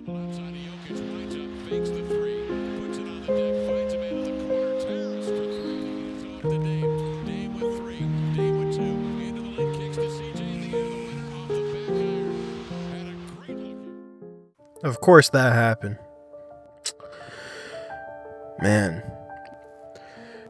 Of course that happened. Man.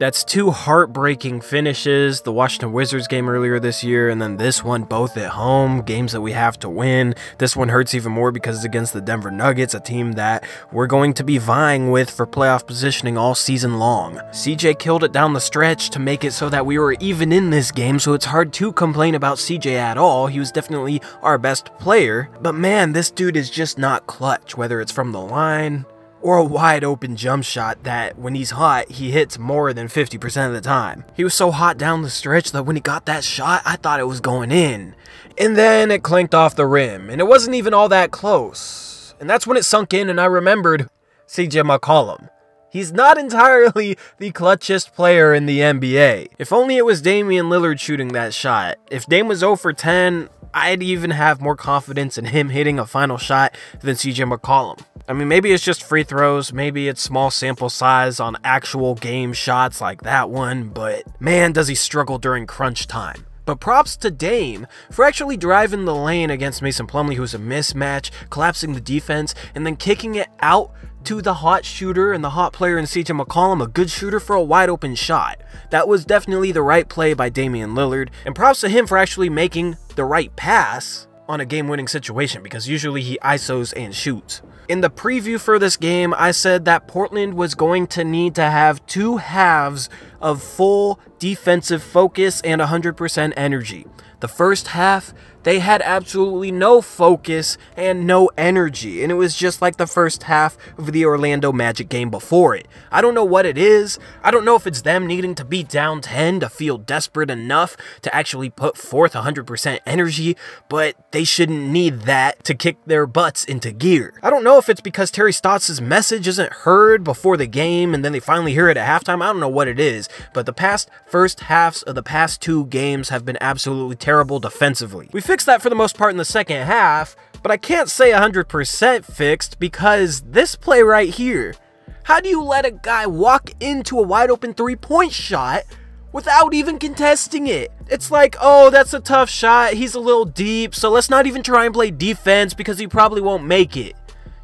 That's two heartbreaking finishes. The Washington Wizards game earlier this year, and then this one, both at home, games that we have to win. This one hurts even more because it's against the Denver Nuggets, a team that we're going to be vying with for playoff positioning all season long. CJ killed it down the stretch to make it so that we were even in this game, so it's hard to complain about CJ at all. He was definitely our best player, but man, this dude is just not clutch, whether it's from the line or a wide open jump shot that, when he's hot, he hits more than 50% of the time. He was so hot down the stretch that when he got that shot, I thought it was going in. And then it clanked off the rim, and it wasn't even all that close. And that's when it sunk in and I remembered CJ McCollum. He's not entirely the clutchest player in the NBA. If only it was Damian Lillard shooting that shot. If Dame was 0 for 10, I'd even have more confidence in him hitting a final shot than CJ McCollum. I mean, maybe it's just free throws, maybe it's small sample size on actual game shots like that one, but man, does he struggle during crunch time. But props to Dame for actually driving the lane against Mason Plumlee, who's a mismatch, collapsing the defense, and then kicking it out to the hot shooter and the hot player in CJ McCollum, a good shooter for a wide open shot. That was definitely the right play by Damian Lillard, and props to him for actually making the right pass on a game-winning situation, because usually he ISOs and shoots. In the preview for this game, I said that Portland was going to need to have two halves of full defensive focus and 100% energy. The first half, they had absolutely no focus and no energy, and it was just like the first half of the Orlando Magic game before it. I don't know what it is. I don't know if it's them needing to be down 10 to feel desperate enough to actually put forth 100% energy, but they shouldn't need that to kick their butts into gear. I don't know if it's because Terry Stotts' message isn't heard before the game and then they finally hear it at halftime. I don't know what it is, but the past first halves of the past two games have been absolutely terrible defensively. We fixed that for the most part in the second half, but I can't say 100% fixed because this play right here. How do you let a guy walk into a wide open three-point shot without even contesting it? It's like, oh, that's a tough shot, he's a little deep, so let's not even try and play defense because he probably won't make it.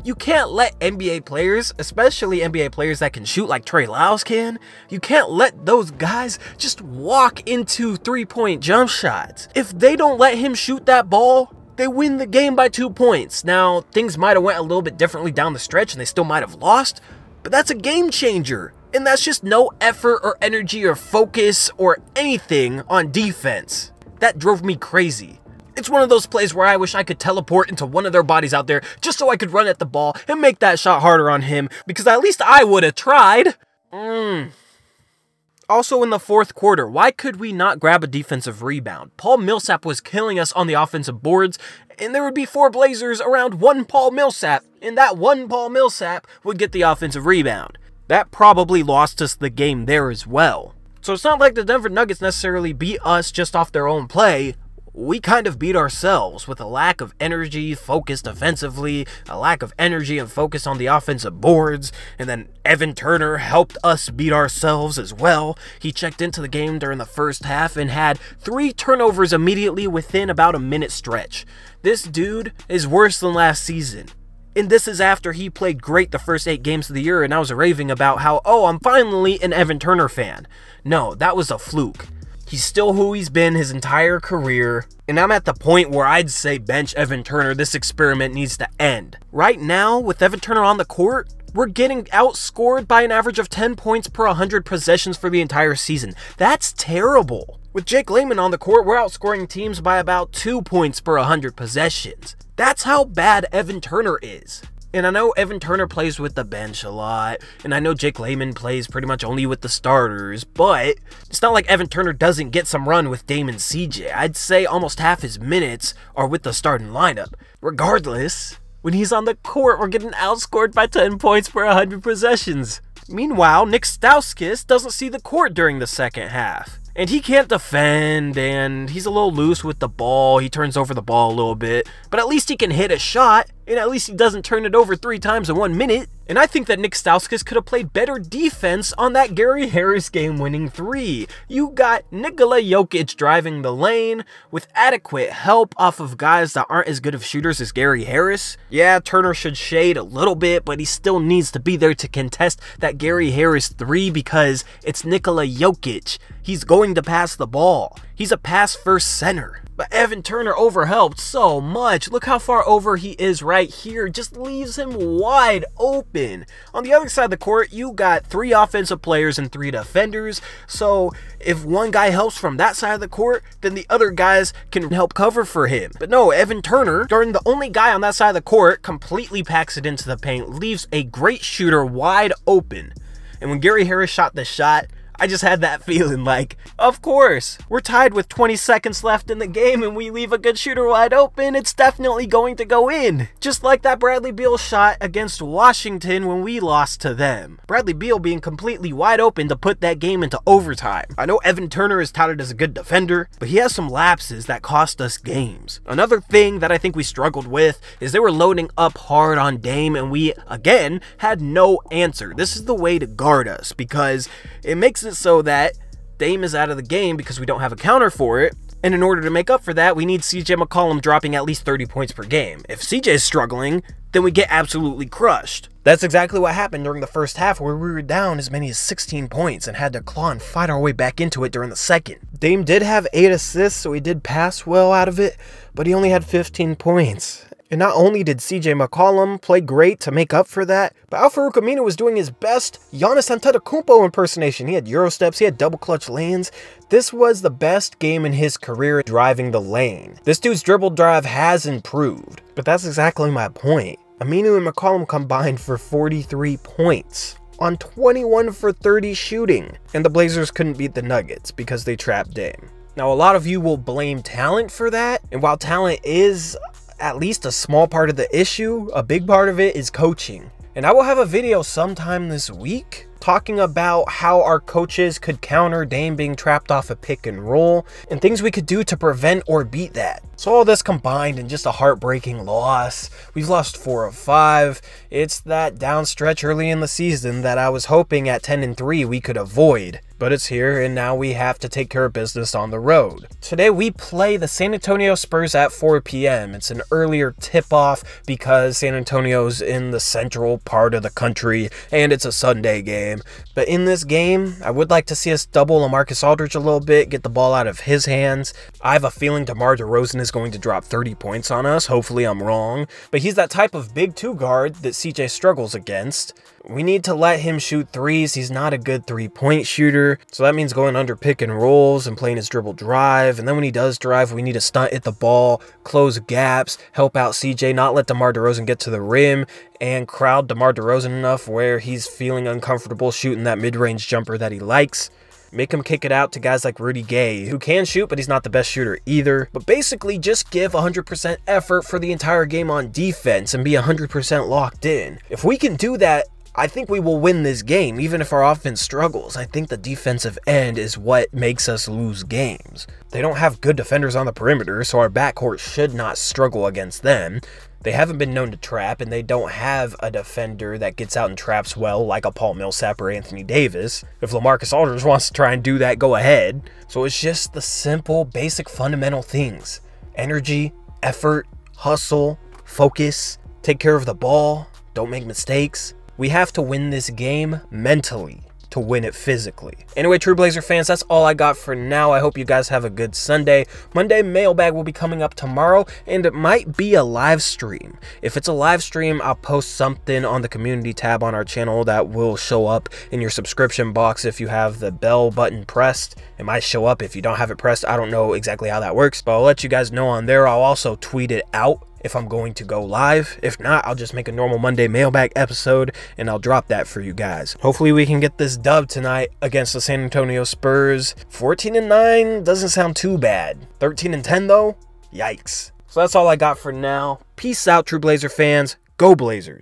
You can't let NBA players, especially NBA players that can shoot like Trey Lyles can, you can't let those guys just walk into three-point jump shots. If they don't let him shoot that ball, they win the game by 2 points. Now, things might have went a little bit differently down the stretch and they still might have lost, but that's a game changer. And that's just no effort or energy or focus or anything on defense. That drove me crazy. It's one of those plays where I wish I could teleport into one of their bodies out there just so I could run at the ball and make that shot harder on him, because at least I would have tried. Also in the fourth quarter, why could we not grab a defensive rebound? Paul Millsap was killing us on the offensive boards, and there would be 4 Blazers around one Paul Millsap, and that one Paul Millsap would get the offensive rebound. That probably lost us the game there as well. So it's not like the Denver Nuggets necessarily beat us just off their own play. We kind of beat ourselves with a lack of energy, focus defensively, a lack of energy and focus on the offensive boards, and then Evan Turner helped us beat ourselves as well. He checked into the game during the first half and had 3 turnovers immediately within about a minute stretch. This dude is worse than last season. And this is after he played great the first 8 games of the year and I was raving about how, oh, I'm finally an Evan Turner fan. No, that was a fluke. He's still who he's been his entire career, and I'm at the point where I'd say bench Evan Turner. This experiment needs to end. Right now, with Evan Turner on the court, we're getting outscored by an average of 10 points per 100 possessions for the entire season. That's terrible. With Jake Layman on the court, we're outscoring teams by about 2 points per 100 possessions. That's how bad Evan Turner is. And I know Evan Turner plays with the bench a lot, and I know Jake Layman plays pretty much only with the starters, but it's not like Evan Turner doesn't get some run with Dame and CJ. I'd say almost half his minutes are with the starting lineup. Regardless, when he's on the court, we're getting outscored by 10 points per 100 possessions. Meanwhile, Nick Stauskas doesn't see the court during the second half. And he can't defend, and he's a little loose with the ball. He turns over the ball a little bit, but at least he can hit a shot, and at least he doesn't turn it over 3 times in 1 minute. And I think that Nick Stauskas could have played better defense on that Gary Harris game-winning 3. You got Nikola Jokic driving the lane with adequate help off of guys that aren't as good of shooters as Gary Harris. Yeah, Turner should shade a little bit, but he still needs to be there to contest that Gary Harris 3 because it's Nikola Jokic. He's going to pass the ball. He's a pass-first center. But Evan Turner overhelped so much. Look how far over he is right here. Just leaves him wide open. On the other side of the court, you got 3 offensive players and 3 defenders. So if one guy helps from that side of the court, then the other guys can help cover for him. But no, Evan Turner, during the only guy on that side of the court, completely packs it into the paint, leaves a great shooter wide open. And when Gary Harris shot the shot, I just had that feeling like, of course, we're tied with 20 seconds left in the game and we leave a good shooter wide open, it's definitely going to go in. Just like that Bradley Beal shot against Washington when we lost to them. Bradley Beal being completely wide open to put that game into overtime. I know Evan Turner is touted as a good defender, but he has some lapses that cost us games. Another thing that I think we struggled with is they were loading up hard on Dame and we, again, had no answer. This is the way to guard us because it makes it so that Dame is out of the game because we don't have a counter for it, and in order to make up for that, we need CJ McCollum dropping at least 30 points per game. If CJ is struggling, then we get absolutely crushed. That's exactly what happened during the first half, where we were down as many as 16 points and had to claw and fight our way back into it during the second. Dame did have 8 assists, so he did pass well out of it, but he only had 15 points. And not only did CJ McCollum play great to make up for that, but Al-Farouq Aminu was doing his best Giannis Antetokounmpo impersonation. He had Euro steps, he had double clutch lanes. This was the best game in his career driving the lane. This dude's dribble drive has improved, but that's exactly my point. Aminu and McCollum combined for 43 points on 21 for 30 shooting, and the Blazers couldn't beat the Nuggets because they trapped Dame. Now, a lot of you will blame talent for that, and while talent is at least a small part of the issue, a big part of it is coaching. And I will have a video sometime this week talking about how our coaches could counter Dame being trapped off a pick and roll and things we could do to prevent or beat that. So all this combined in just a heartbreaking loss. We've lost 4 of 5. It's that down stretch early in the season that I was hoping at 10-3 we could avoid. But it's here, and now we have to take care of business on the road. Today we play the San Antonio Spurs at 4 p.m. It's an earlier tip-off because San Antonio's in the central part of the country, and it's a Sunday game. But in this game, I would like to see us double LaMarcus Aldridge a little bit, get the ball out of his hands. I have a feeling DeMar DeRozan is going to drop 30 points on us. Hopefully I'm wrong. But he's that type of big 2 guard that CJ struggles against. We need to let him shoot threes. He's not a good 3-point shooter. So that means going under pick and rolls and playing his dribble drive. And then when he does drive, we need to stunt at the ball, close gaps, help out CJ, not let DeMar DeRozan get to the rim, and crowd DeMar DeRozan enough where he's feeling uncomfortable shooting that mid-range jumper that he likes. Make him kick it out to guys like Rudy Gay, who can shoot, but he's not the best shooter either. But basically, just give 100% effort for the entire game on defense and be 100% locked in. If we can do that, I think we will win this game, even if our offense struggles. I think the defensive end is what makes us lose games. They don't have good defenders on the perimeter, so our backcourt should not struggle against them. They haven't been known to trap, and they don't have a defender that gets out and traps well like a Paul Millsap or Anthony Davis. If LaMarcus Aldridge wants to try and do that, go ahead. So it's just the simple, basic, fundamental things. Energy, effort, hustle, focus, take care of the ball, don't make mistakes. We have to win this game mentally to win it physically. Anyway, True Blazer fans, that's all I got for now. I hope you guys have a good Sunday. Monday mailbag will be coming up tomorrow, and it might be a live stream. If it's a live stream, I'll post something on the community tab on our channel that will show up in your subscription box. If you have the bell button pressed, it might show up. If you don't have it pressed, I don't know exactly how that works, but I'll let you guys know on there. I'll also tweet it out if I'm going to go live. If not, I'll just make a normal Monday mailbag episode and I'll drop that for you guys. Hopefully we can get this dub tonight against the San Antonio Spurs. 14-9 doesn't sound too bad. 13-10 though, yikes. So that's all I got for now. Peace out, True Blazer fans. Go Blazers.